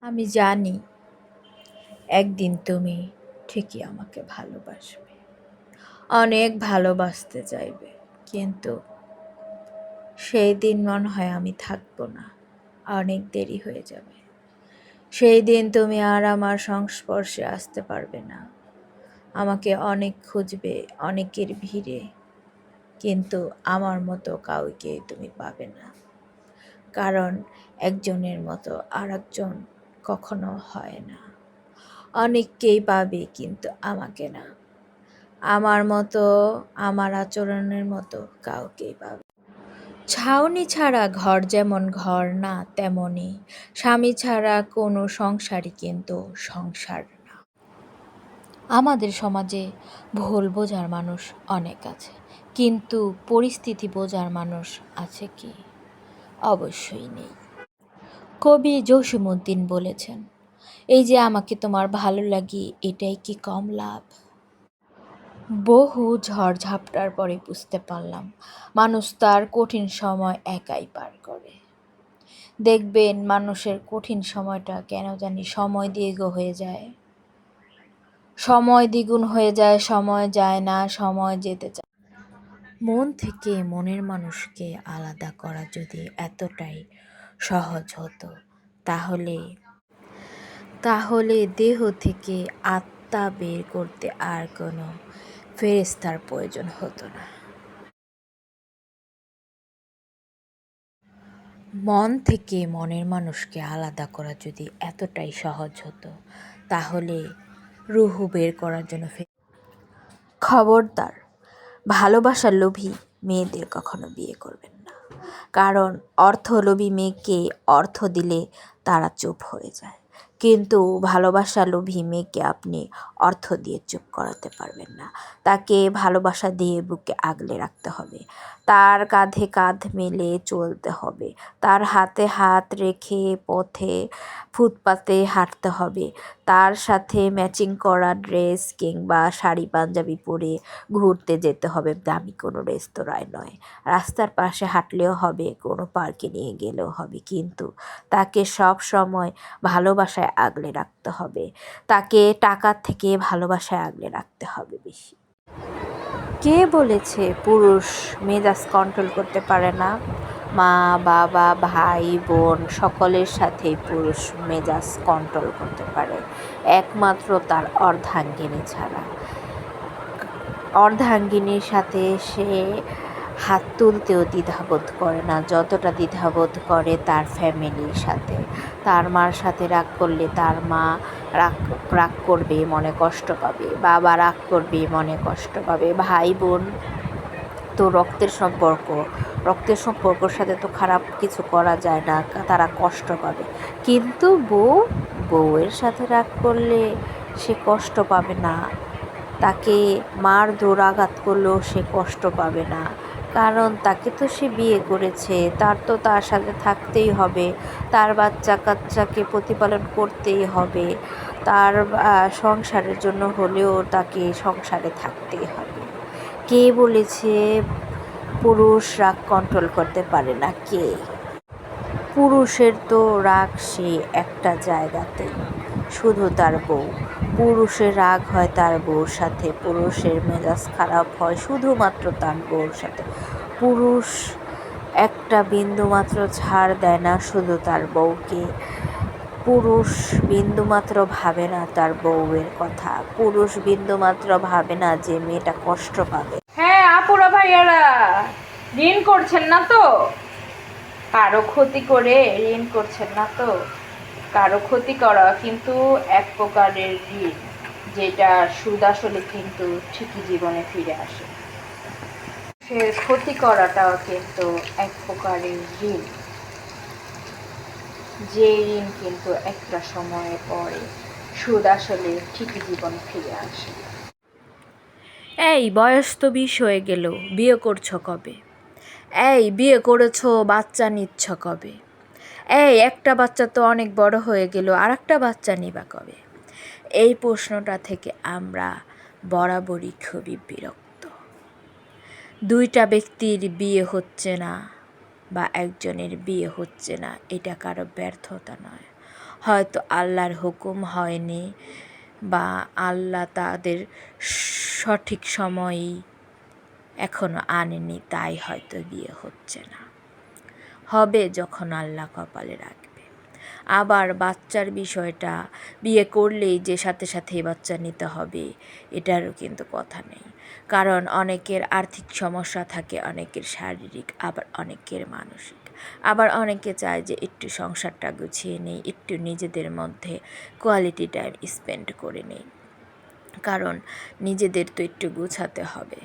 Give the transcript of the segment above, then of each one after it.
আমি জানি একদিন তুমি ঠিকই আমাকে ভালোবাসবে, অনেক ভালোবাসতে চাইবে, কিন্তু সেই দিন মনে হয় আমি থাকবো না, অনেক দেরি হয়ে যাবে। সেই দিন তুমি আর আমার সংস্পর্শে আসতে পারবে না, আমাকে অনেক খুঁজবে অনেকের ভিড়ে, কিন্তু আমার মতো কাউকে তুমি পাবে না, কারণ একজনের মতো আর একজন কখনো হয় না। অনেককেই পাবে কিন্তু আমাকে না, আমার মতো, আমার আচরণের মতো কাউকেই পাবে। ছাউনি ছাড়া ঘর যেমন ঘর না, তেমনি স্বামী ছাড়া কোনো সংসারই কিন্তু সংসার না। আমাদের সমাজে ভুল বোঝার মানুষ অনেক আছে, কিন্তু পরিস্থিতি বোঝার মানুষ আছে কি? অবশ্যই নেই। কবি জসীমউদ্দিন বলেছেন, এই যে আমাকে তোমার ভালো লাগে, এটাই কি কম লাভ? বহু ঝড়-ঝাপটার পরে বুঝতে পারলাম, মানুষ তার কঠিন সময় একাই পার করে। দেখবেন মানুষের কঠিন সময়টা কেন জানি সময় দীর্ঘ হয়ে যায়। সময় দ্বিগুণ হয়ে যায়, সময় যায় না, সময় যেতে চায়। মন থেকে মনের মানুষকে আলাদা করা যদি এতটাই সহজ হতো, তাহলে তাহলে দেহ থেকে আত্মা বের করতে আর কোনো ফেরেশতার প্রয়োজন হতো না। মন থেকে মনের মানুষকে আলাদা করা যদি এতটাই সহজ হতো, তাহলে রুহ বের করার জন্য খবরদার, ভালোবাসার লোভী মেয়েদের কখনো বিয়ে করবেন না, কারণ অর্থলোভী মেয়েকে অর্থ দিলে তারা চুপ হয়ে যায়, কিন্তু ভালোবাসা লোভী মেয়েকে আপনি অর্থ দিয়ে চুপ করাতে পারবেন না। তাকে ভালোবাসা দিয়ে বুকে আগলে রাখতে হবে, তার কাঁধে কাঁধ মিলে চলতে হবে, তার হাতে হাত রেখে পথে ফুটপাতে হাঁটতে হবে, তার সাথে ম্যাচিং করা ড্রেস কিংবা শাড়ি পাঞ্জাবি পরে ঘুরতে যেতে হবে, দামি কোনো রেস্তোরাঁয় নয়। রাস্তার পাশে হাঁটলেও হবে, কোনো পার্কে নিয়ে গেলেও হবে, কিন্তু তাকে সব সময় ভালোবাসায় আগলে রাখতে হবে। তাকে টাকার থেকে ভালোবাসায় আগলে রাখতে হবে বেশি। কে বলেছে পুরুষ মেজাজ কন্ট্রোল করতে পারে না? মা, বাবা, ভাই, বোন সকলের সাথেই পুরুষ মেজাজ কন্ট্রোল করতে পারে, একমাত্র তার অর্ধাঙ্গিনী ছাড়া। অর্ধাঙ্গিনীর সাথে সে হাত তুলতেও দ্বিধাবোধ করে না, যতটা দ্বিধাবোধ করে তার ফ্যামিলির সাথে। তার মার সাথে রাগ করলে তার মা রাগ রাগ করবে, মনে কষ্ট পাবে, বাবা রাগ করবে, মনে কষ্ট পাবে, ভাই বোন তো রক্তের সম্পর্ক, রক্তের সম্পর্কর সাথে তো খারাপ কিছু করা যায় না, তারা কষ্ট পাবে। কিন্তু বউয়ের সাথে রাগ করলে সে কষ্ট পাবে না, তাকে মারধর আঘাত করলেও সে কষ্ট পাবে না, কারণ তাকে তো সে বিয়ে করেছে, তার তো তার সাথে থাকতেই হবে, তার বাচ্চা কাচ্চাকে প্রতিপালন করতেই হবে, তার সংসারের জন্য হলেও তাকে সংসারে থাকতেই হবে। কে বলেছে পুরুষ রাগ কন্ট্রোল করতে পারে না? কে? পুরুষের তো রাগ সে একটা জায়গাতেই, শুধু তার বউ। পুরুষের রাগ হয় তার বউর সাথে, পুরুষের মেজাজ খারাপ হয় শুধুমাত্র তার বউর সাথে। পুরুষ একটা বিন্দুমাত্র ছাড় দেয় না শুধু তার বউকে। পুরুষ বিন্দুমাত্র ভাবে না তার বউয়ের কথা, পুরুষ বিন্দুমাত্র ভাবে না যে মেয়েটা কষ্ট পাবে। হ্যাঁ আপুরা ভাইয়ারা, ঋণ করছেন না তো? কারো ক্ষতি করে ঋণ করছেন না তো? কারো ক্ষতি করা কিন্তু এক প্রকারের ঋণ, যেটা সুদ আসলে কিন্তু ঠিকই জীবনে ফিরে আসে। সে ক্ষতি করাটাও কিন্তু এক প্রকারের ঋণ, যে ঋণ কিন্তু একটা সময়ে পরে সুদ আসলে ঠিকই জীবনে ফিরে আসে। এই বয়স তো 20 হয়ে গেল, বিয়ে করছো কবে? এই বিয়ে করেছো, বাচ্চা নিচ্ছ কবে? এই একটা বাচ্চা তো অনেক বড় হয়ে গেল, আর একটা বাচ্চা নিবা কবে? এই প্রশ্নটা থেকে আমরা বরাবরই খুবই বিরক্ত। দুইটা ব্যক্তির বিয়ে হচ্ছে না বা একজনের বিয়ে হচ্ছে না, এটা কারো ব্যর্থতা নয়, হয়তো আল্লাহর হুকুম হয়নি বা আল্লাহ তাদের সঠিক সময়ই এখনো আনেনি, তাই হয়তো বিয়ে হচ্ছে না। হবে যখন আল্লাহ কপালে রাখবে। আবার বাচ্চার বিষয়টা, বিয়ে করলেই যে সাথে সাথেই বাচ্চা নিতে হবে এটারও কিন্তু কথা নেই। কারণ অনেকের আর্থিক সমস্যা থাকে, অনেকের শারীরিক, আবার অনেকের মানসিক। আবার অনেকে চায় যে একটু সংসারটা গুছিয়ে নেই, একটু নিজেদের মধ্যে কোয়ালিটি টাইম স্পেন্ড করে নেই, কারণ নিজেদের তো একটু গুছাতে হবে।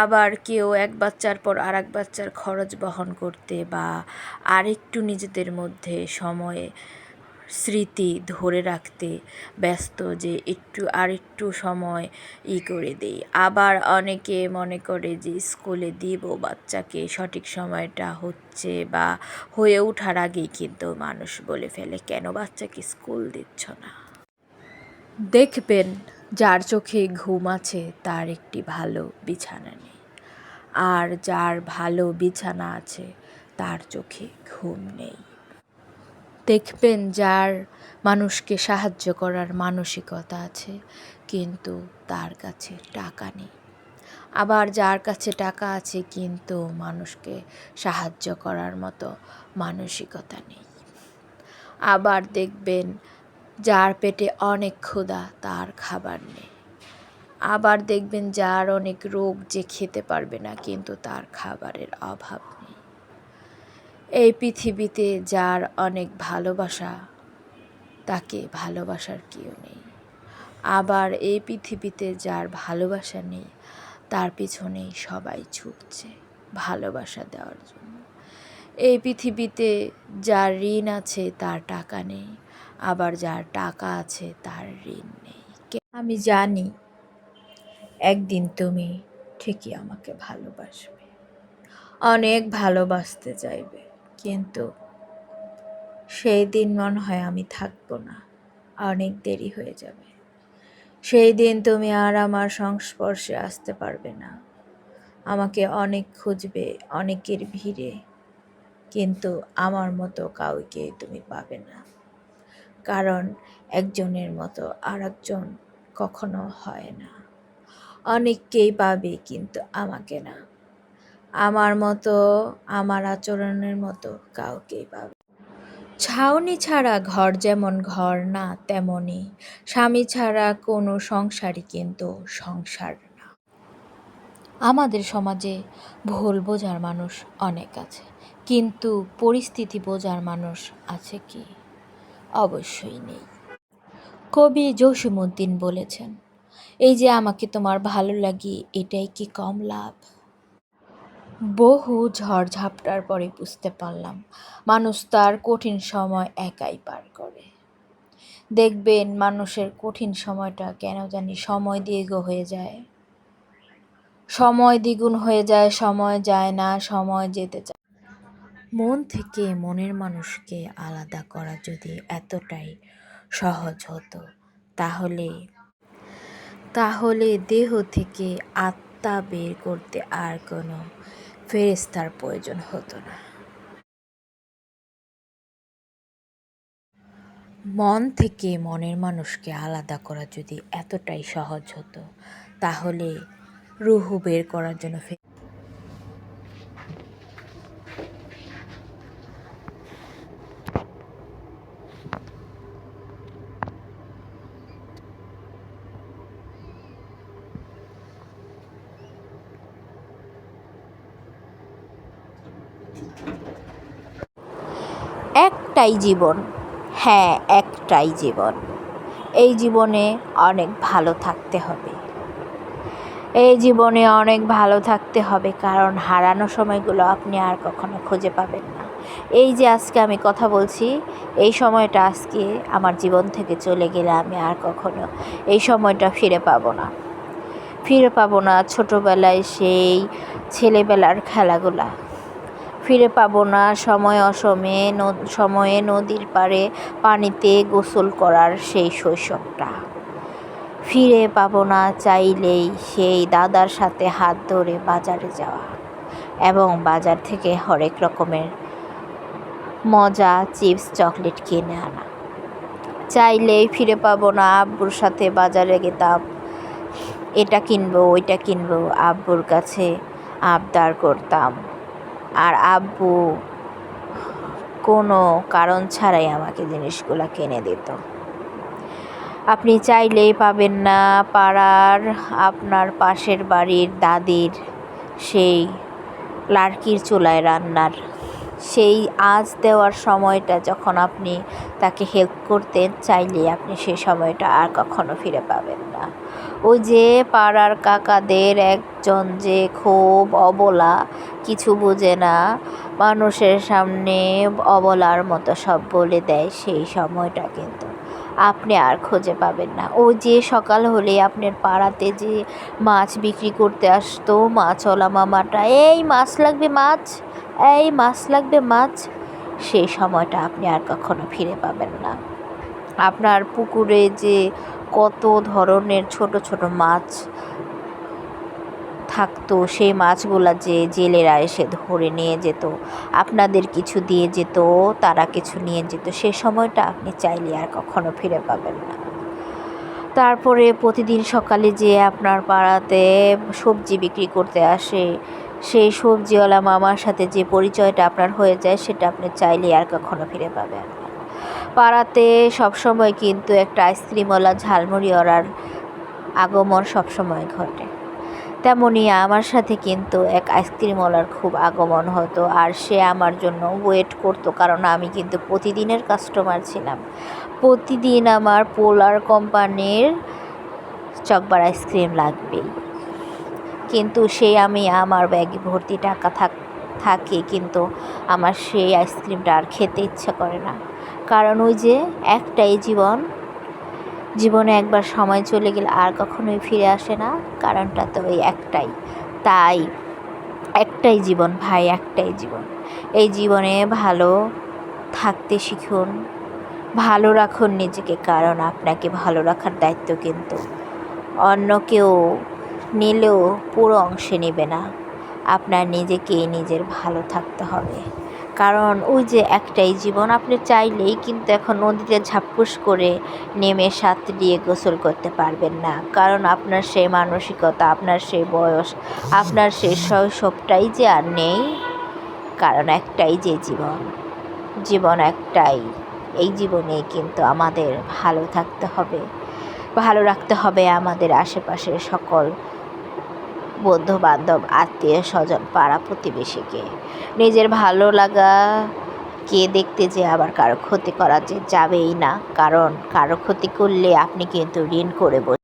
আবার কেউ এক বাচ্চার পর আর এক বাচ্চার খরচ বহন করতে বা আরেকটু নিজেদের মধ্যে সময়ে স্মৃতি ধরে রাখতে ব্যস্ত, যে একটু সময় করে দেই। আবার অনেকে মনে করে যে স্কুলে দিব বাচ্চাকে, সঠিক সময়টা হচ্ছে বা হয়ে ওঠার আগেই কিন্তু মানুষ বলে ফেলে, কেন বাচ্চাকে স্কুল দিচ্ছ না। দেখবেন যার চোখে ঘুম আছে তার একটি ভালো বিছানা নেই, আর যার ভালো বিছানা আছে তার চোখে ঘুম নেই। দেখবেন যার মানুষকে সাহায্য করার মানসিকতা আছে কিন্তু তার কাছে টাকা নেই। আবার যার কাছে টাকা আছে কিন্তু মানুষকে সাহায্য করার মতো মানসিকতা নেই। আবার দেখবেন যার পেটে অনেক ক্ষুধা তার খাবার নেই। আবার দেখবেন যার অনেক রোগ, যে খেতে পারবে না কিন্তু তার খাবারের অভাব নেই। এই পৃথিবীতে যার অনেক ভালোবাসা তাকে ভালোবাসার কেউ নেই। আবার এই পৃথিবীতে যার ভালোবাসা নেই তার পিছনেই সবাই ছুটছে ভালোবাসা দেওয়ার জন্য। এই পৃথিবীতে যার ঋণ আছে তার টাকা নেই, আবার যার টাকা আছে তার ঋণ নেই। আমি জানি একদিন তুমি ঠিকই আমাকে ভালোবাসবে, অনেক ভালোবাসতে চাইবে, কিন্তু সেই দিন মনে হয় আমি থাকবো না, অনেক দেরি হয়ে যাবে। সেই দিন তুমি আর আমার সংস্পর্শে আসতে পারবে না, আমাকে অনেক খুঁজবে অনেকের ভিড়ে, কিন্তু আমার মতো কাউকে তুমি পাবে না। কারণ একজনের মতো আর একজন কখনো হয় না। অনেককেই পাবে কিন্তু আমাকে না। আমার মতো, আমার আচরণের মতো কাউকেই পাবে। ছাউনি ছাড়া ঘর যেমন ঘর না, তেমনি স্বামী ছাড়া কোনো সংসারই কিন্তু সংসার না। আমাদের সমাজে ভুল বোঝার মানুষ অনেক আছে, কিন্তু পরিস্থিতি বোঝার মানুষ আছে কি? অবশ্যই নেই। কবি জসীমউদ্দীন বলেছেন, এই যে আমাকে তোমার ভালো লাগে এটাই কি কম লাভ? বহু ঝড়ঝাপটার পরে বুঝতে পারলাম মানুষ তার কঠিন সময় একাই পার করে। দেখবেন মানুষের কঠিন সময়টা কেন জানি সময় দীর্ঘ হয়ে যায়, সময় দ্বিগুণ হয়ে যায়, সময় যায় না, সময় যেতে চায়। মন থেকে মনের মানুষকে আলাদা করা যদি এতটাই সহজ হতো, তাহলে দেহ থেকে আত্মা বের করতে আর কোনো ফেরেশতার প্রয়োজন হতো না। মন থেকে মনের মানুষকে আলাদা করা যদি এতটাই সহজ হতো, তাহলে রুহ বের করার জন্য একটাই জীবন, হ্যাঁ একটাই জীবন। এই জীবনে অনেক ভালো থাকতে হবে। এই জীবনে অনেক ভালো থাকতে হবে, কারণ হারানো সময়গুলো আপনি আর কখনো খুঁজে পাবেন না। এই যে আজকে আমি কথা বলছি, এই সময়টা আজকে আমার জীবন থেকে চলে গেলে আমি আর কখনো এই সময়টা ফিরে পাবো না। ছোটোবেলায় সেই ছেলেবেলার খেলাগুলা ফিরে পাবো না। সময়ে নদীর পাড়ে পানিতে গোসল করার সেই শৈশবটা ফিরে পাবো না। চাইলেই সেই দাদার সাথে হাত ধরে বাজারে যাওয়া এবং বাজার থেকে হরেক রকমের মজা, চিপস, চকলেট কিনে আনা। চাইলেই ফিরে পাবো না। আব্বুর সাথে বাজারে যেতাম, এটা কিনবো ওইটা কিনবো, আব্বুর কাছে আবদার করতাম, আর আব্বু কোনো কারণ ছাড়াই আমাকে জিনিসগুলো কিনে দিত। আপনি চাইলেই পাবেন না পাড়ার আপনার পাশের বাড়ির দাদির সেই লার্কির চুলায় রান্নার সেই আঁচ দেওয়ার সময়টা, যখন আপনি তাকে হেল্প করতেন, চাইলেই আপনি সেই সময়টা আর কখনো ফিরে পাবেন না। ওই যে পাড়ার কাকাদের একজন যে খুব অবলা, কিছু বোঝে না, মানুষের সামনে অবলার মতো সব বলে দেয়, সেই সময়টা কিন্তু আপনি আর খুঁজে পাবেন না। ওই যে সকাল হলে আপনার পাড়াতে যে মাছ বিক্রি করতে আসতো, মাছওয়ালা মামাটা, এই মাছ লাগবে মাছ, এই মাছ লাগবে মাছ, সেই সময়টা আপনি আর কখনো ফিরে পাবেন না। আপনার পুকুরে যে কত ধরনের ছোট ছোট মাছ থাকতো, সেই মাছগুলা যে জেলেরা এসে ধরে নিয়ে যেত, আপনাদের কিছু দিয়ে যেত, তারা কিছু নিয়ে যেত, সে সময়টা আপনি চাইলে আর কখনো ফিরে পাবেন না। তারপরে প্রতিদিন সকালে যে আপনার পাড়াতে সবজি বিক্রি করতে আসে, সেই সবজিওয়ালা মামার সাথে যে পরিচয়টা আপনার হয়ে যায়, সেটা আপনি চাইলে আর কখনো ফিরে পাবেন না। পাড়াতে সবসময় কিন্তু একটা আইসক্রিমওয়ালা, ঝালমুড়িওয়ালার আগমন সবসময় ঘটে। তেমনই আমার সাথে কিন্তু এক আইসক্রিমওয়ালার খুব আগমন হতো, আর সে আমার জন্য ওয়েট করতো, কারণ আমি কিন্তু প্রতিদিনের কাস্টমার ছিলাম। প্রতিদিন আমার পোলার কোম্পানির চকবার আইসক্রিম লাগবেই। কিন্তু আমি আমার ব্যাগে ভর্তি টাকা থাকে, কিন্তু আমার সেই আইসক্রিমটা আর খেতে ইচ্ছা করে না। কারণ ওই যে একটাই জীবন, জীবনে একবার সময় চলে গেলে আর কখনোই ফিরে আসে না, কারণটা তো ওই একটাই। তাই একটাই জীবন ভাই, একটাই জীবন। এই জীবনে ভালো থাকতে শিখুন, ভালো রাখুন নিজেকে, কারণ আপনাকে ভালো রাখার দায়িত্ব কিন্তু অন্য কেউ নিলেও পুরো অংশে নেবে না। আপনার নিজেকেই নিজের ভালো থাকতে হবে, কারণ ওই যে একটাই জীবন। আপনি চাইলেই কিন্তু এখন নদীতে ঝাপ্পুস করে নেমে সাঁত দিয়ে গোসল করতে পারবেন না, কারণ আপনার সেই মানসিকতা, আপনার সেই বয়স, আপনার সেই শৈশবটাই যে আর নেই। কারণ একটাই যে জীবন, জীবন একটাই। এই জীবনেই কিন্তু আমাদের ভালো থাকতে হবে, ভালো রাখতে হবে আমাদের আশেপাশের সকল বন্ধু বান্ধব, আত্মীয় স্বজন, পাড়া প্রতিবেশীকে। নিজের ভালো লাগা কে দেখতে যে আবার কারো ক্ষতি করা যে যাবেই না, কারণ কারো ক্ষতি করলে আপনি কিন্তু ঋণ করে